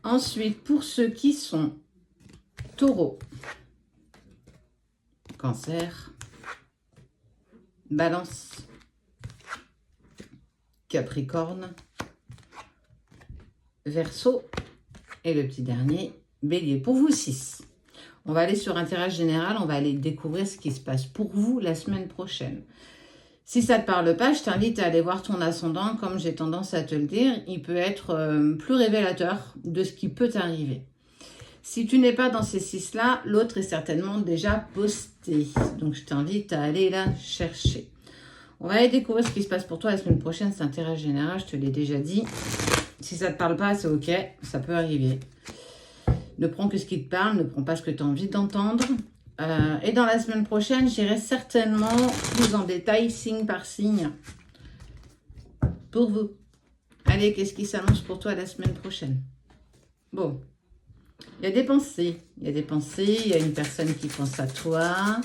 Ensuite, pour ceux qui sont Taureau, Cancer, Balance, Capricorne, Verseau et le petit dernier, Bélier. Pour vous 6. On va aller sur un tirage général, on va aller découvrir ce qui se passe pour vous la semaine prochaine. Si ça ne te parle pas, je t'invite à aller voir ton ascendant. Comme j'ai tendance à te le dire, il peut être plus révélateur de ce qui peut t'arriver. Si tu n'es pas dans ces 6-là, l'autre est certainement déjà posté. Donc, je t'invite à aller la chercher. On va aller découvrir ce qui se passe pour toi la semaine prochaine. C'est un tirage général, je te l'ai déjà dit. Si ça ne te parle pas, c'est OK. Ça peut arriver. Ne prends que ce qui te parle, ne prends pas ce que tu as envie d'entendre. Et dans la semaine prochaine, j'irai certainement plus en détail, signe par signe, pour vous. Allez, qu'est-ce qui s'annonce pour toi la semaine prochaine? Bon, il y a des pensées. Il y a des pensées, il y a une personne qui pense à toi.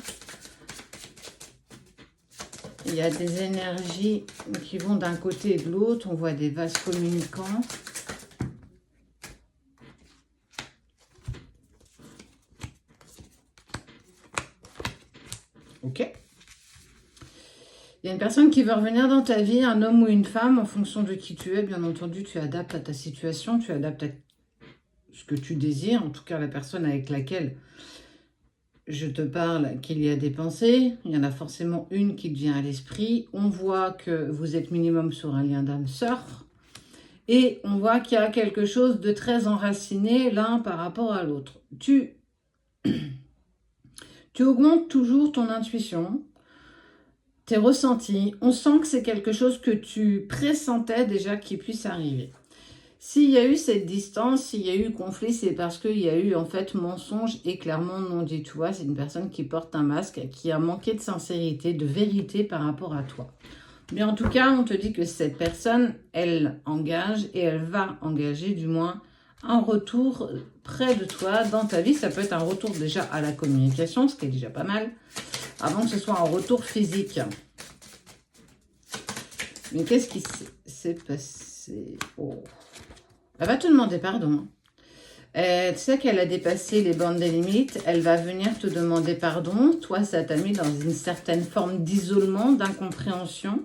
Il y a des énergies qui vont d'un côté et de l'autre. On voit des vases communicants. Ok. Il y a une personne qui veut revenir dans ta vie, un homme ou une femme, en fonction de qui tu es. Bien entendu, tu adaptes à ta situation, tu adaptes à ce que tu désires, en tout cas la personne avec laquelle je te parle, qu'il y a des pensées. Il y en a forcément une qui te vient à l'esprit. On voit que vous êtes minimum sur un lien d'âme sœur. Et on voit qu'il y a quelque chose de très enraciné l'un par rapport à l'autre. Tu augmentes toujours ton intuition, tes ressentis. On sent que c'est quelque chose que tu pressentais déjà qui puisse arriver. S'il y a eu cette distance, s'il y a eu conflit, c'est parce qu'il y a eu en fait mensonge et clairement non dit. Tu vois, c'est une personne qui porte un masque, qui a manqué de sincérité, de vérité par rapport à toi. Mais en tout cas, on te dit que cette personne, elle engage et elle va engager du moins un retour près de toi dans ta vie. Ça peut être un retour déjà à la communication, ce qui est déjà pas mal, avant que ce soit un retour physique. Mais qu'est-ce qui s'est passé? Oh. Elle va te demander pardon. Tu sais qu'elle a dépassé les bornes des limites. Elle va venir te demander pardon. Toi, ça t'a mis dans une certaine forme d'isolement, d'incompréhension.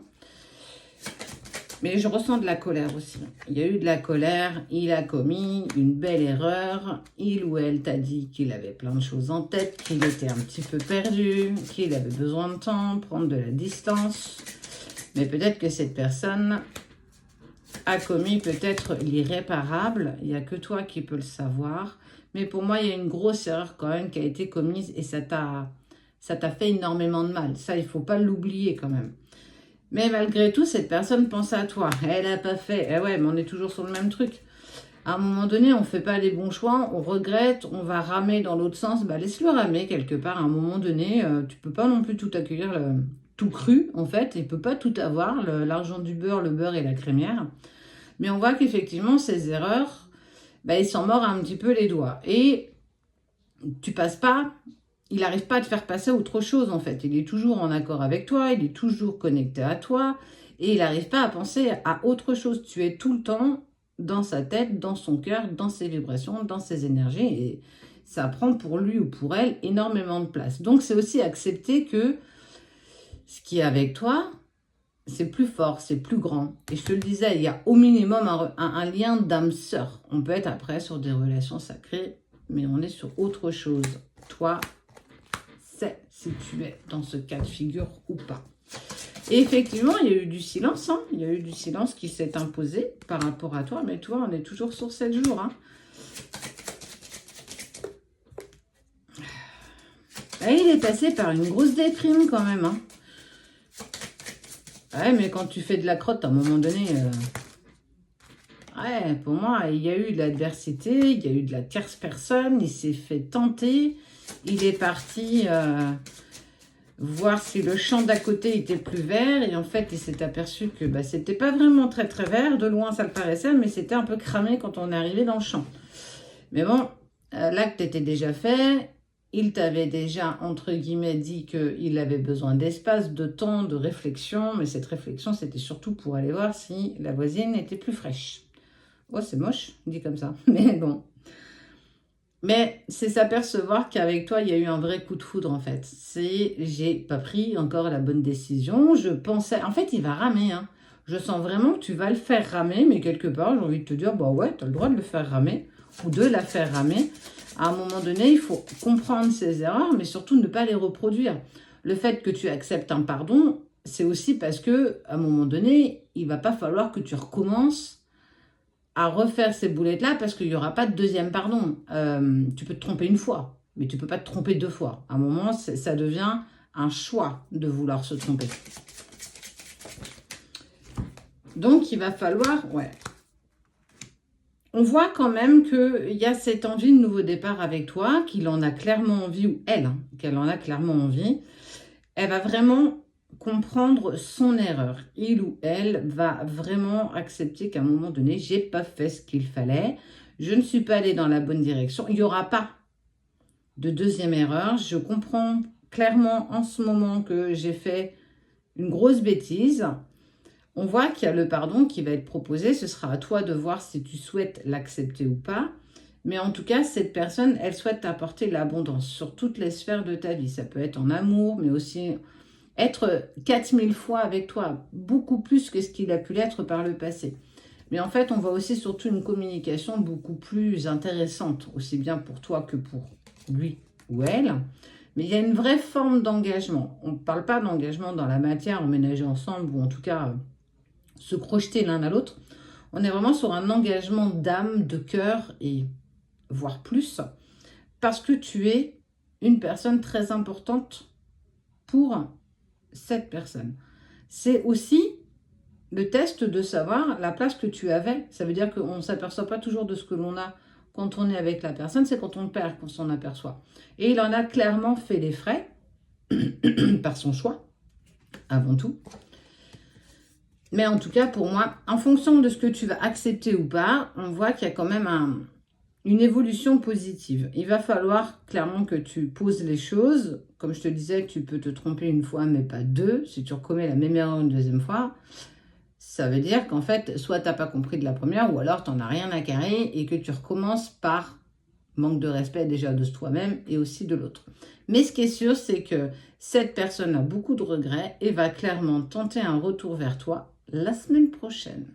Mais je ressens de la colère aussi. Il y a eu de la colère. Il a commis une belle erreur. Il ou elle t'a dit qu'il avait plein de choses en tête, qu'il était un petit peu perdu, qu'il avait besoin de temps, prendre de la distance. Mais peut-être que cette personne a commis peut-être l'irréparable. Il n'y a que toi qui peux le savoir. Mais pour moi, il y a une grosse erreur quand même qui a été commise et ça t'a fait énormément de mal. Ça, il ne faut pas l'oublier quand même. Mais malgré tout, cette personne pense à toi. Elle n'a pas fait. Eh ouais, mais on est toujours sur le même truc. À un moment donné, on ne fait pas les bons choix, on regrette, on va ramer dans l'autre sens. Bah, laisse-le ramer quelque part. À un moment donné, tu ne peux pas non plus tout accueillir, tout cru en fait. Il ne peut pas tout avoir, l'argent du beurre, le beurre et la crémière. Mais on voit qu'effectivement, ces erreurs, bah, il s'en mord un petit peu les doigts. Et tu passes pas, il n'arrive pas à te faire passer à autre chose en fait. Il est toujours en accord avec toi, il est toujours connecté à toi et il n'arrive pas à penser à autre chose. Tu es tout le temps dans sa tête, dans son cœur, dans ses vibrations, dans ses énergies et ça prend pour lui ou pour elle énormément de place. Donc c'est aussi accepter que ce qui est avec toi, c'est plus fort, c'est plus grand. Et je te le disais, il y a au minimum un lien d'âme sœur. On peut être après sur des relations sacrées, mais on est sur autre chose. Toi, c'est si tu es dans ce cas de figure ou pas. Et effectivement, il y a eu du silence. Hein. Il y a eu du silence qui s'est imposé par rapport à toi. Mais toi, on est toujours sur 7 jours. Hein. Et il est passé par une grosse déprime quand même. Hein. Ouais, mais quand tu fais de la crotte, à un moment donné... Ouais, pour moi, il y a eu de l'adversité, il y a eu de la tierce personne, il s'est fait tenter, il est parti voir si le champ d'à côté était plus vert, et en fait, il s'est aperçu que bah, c'était pas vraiment très très vert, de loin ça le paraissait, mais c'était un peu cramé quand on est arrivé dans le champ. Mais bon, l'acte était déjà fait, il t'avait déjà, entre guillemets, dit qu'il avait besoin d'espace, de temps, de réflexion, mais cette réflexion, c'était surtout pour aller voir si la voisine était plus fraîche. Oh, c'est moche, dit comme ça. Mais bon. Mais c'est s'apercevoir qu'avec toi, il y a eu un vrai coup de foudre, en fait. C'est, j'ai pas pris encore la bonne décision. Je pensais... En fait, il va ramer, hein. Je sens vraiment que tu vas le faire ramer, mais quelque part, j'ai envie de te dire, bah ouais, tu as le droit de le faire ramer, ou de la faire ramer. À un moment donné, il faut comprendre ses erreurs, mais surtout ne pas les reproduire. Le fait que tu acceptes un pardon, c'est aussi parce que, à un moment donné, il va pas falloir que tu recommences à refaire ces boulettes-là parce qu'il n'y aura pas de deuxième pardon. Tu peux te tromper une fois, mais tu ne peux pas te tromper deux fois. À un moment, ça devient un choix de vouloir se tromper. Donc, il va falloir... Ouais. On voit quand même qu'il y a cette envie de nouveau départ avec toi, qu'il en a clairement envie, ou elle, hein, qu'elle en a clairement envie. Elle va vraiment comprendre son erreur. Il ou elle va vraiment accepter qu'à un moment donné, j'ai pas fait ce qu'il fallait. Je ne suis pas allée dans la bonne direction. Il n'y aura pas de deuxième erreur. Je comprends clairement en ce moment que j'ai fait une grosse bêtise. On voit qu'il y a le pardon qui va être proposé. Ce sera à toi de voir si tu souhaites l'accepter ou pas. Mais en tout cas, cette personne, elle souhaite t'apporter l'abondance sur toutes les sphères de ta vie. Ça peut être en amour, mais aussi être 4000 fois avec toi, beaucoup plus que ce qu'il a pu l'être par le passé. Mais en fait, on voit aussi surtout une communication beaucoup plus intéressante, aussi bien pour toi que pour lui ou elle. Mais il y a une vraie forme d'engagement. On ne parle pas d'engagement dans la matière, emménager ensemble, ou en tout cas se projeter l'un à l'autre. On est vraiment sur un engagement d'âme, de cœur, et voire plus, parce que tu es une personne très importante pour cette personne. C'est aussi le test de savoir la place que tu avais. Ça veut dire qu'on ne s'aperçoit pas toujours de ce que l'on a quand on est avec la personne, c'est quand on le perd qu'on s'en aperçoit. Et il en a clairement fait les frais, par son choix, avant tout. Mais en tout cas, pour moi, en fonction de ce que tu vas accepter ou pas, on voit qu'il y a quand même une évolution positive. Il va falloir clairement que tu poses les choses. Comme je te disais, tu peux te tromper une fois, mais pas deux. Si tu recommets la même erreur une deuxième fois, ça veut dire qu'en fait, soit tu n'as pas compris de la première, ou alors tu n'en as rien à carrer et que tu recommences par manque de respect déjà de toi-même et aussi de l'autre. Mais ce qui est sûr, c'est que cette personne a beaucoup de regrets et va clairement tenter un retour vers toi la semaine prochaine.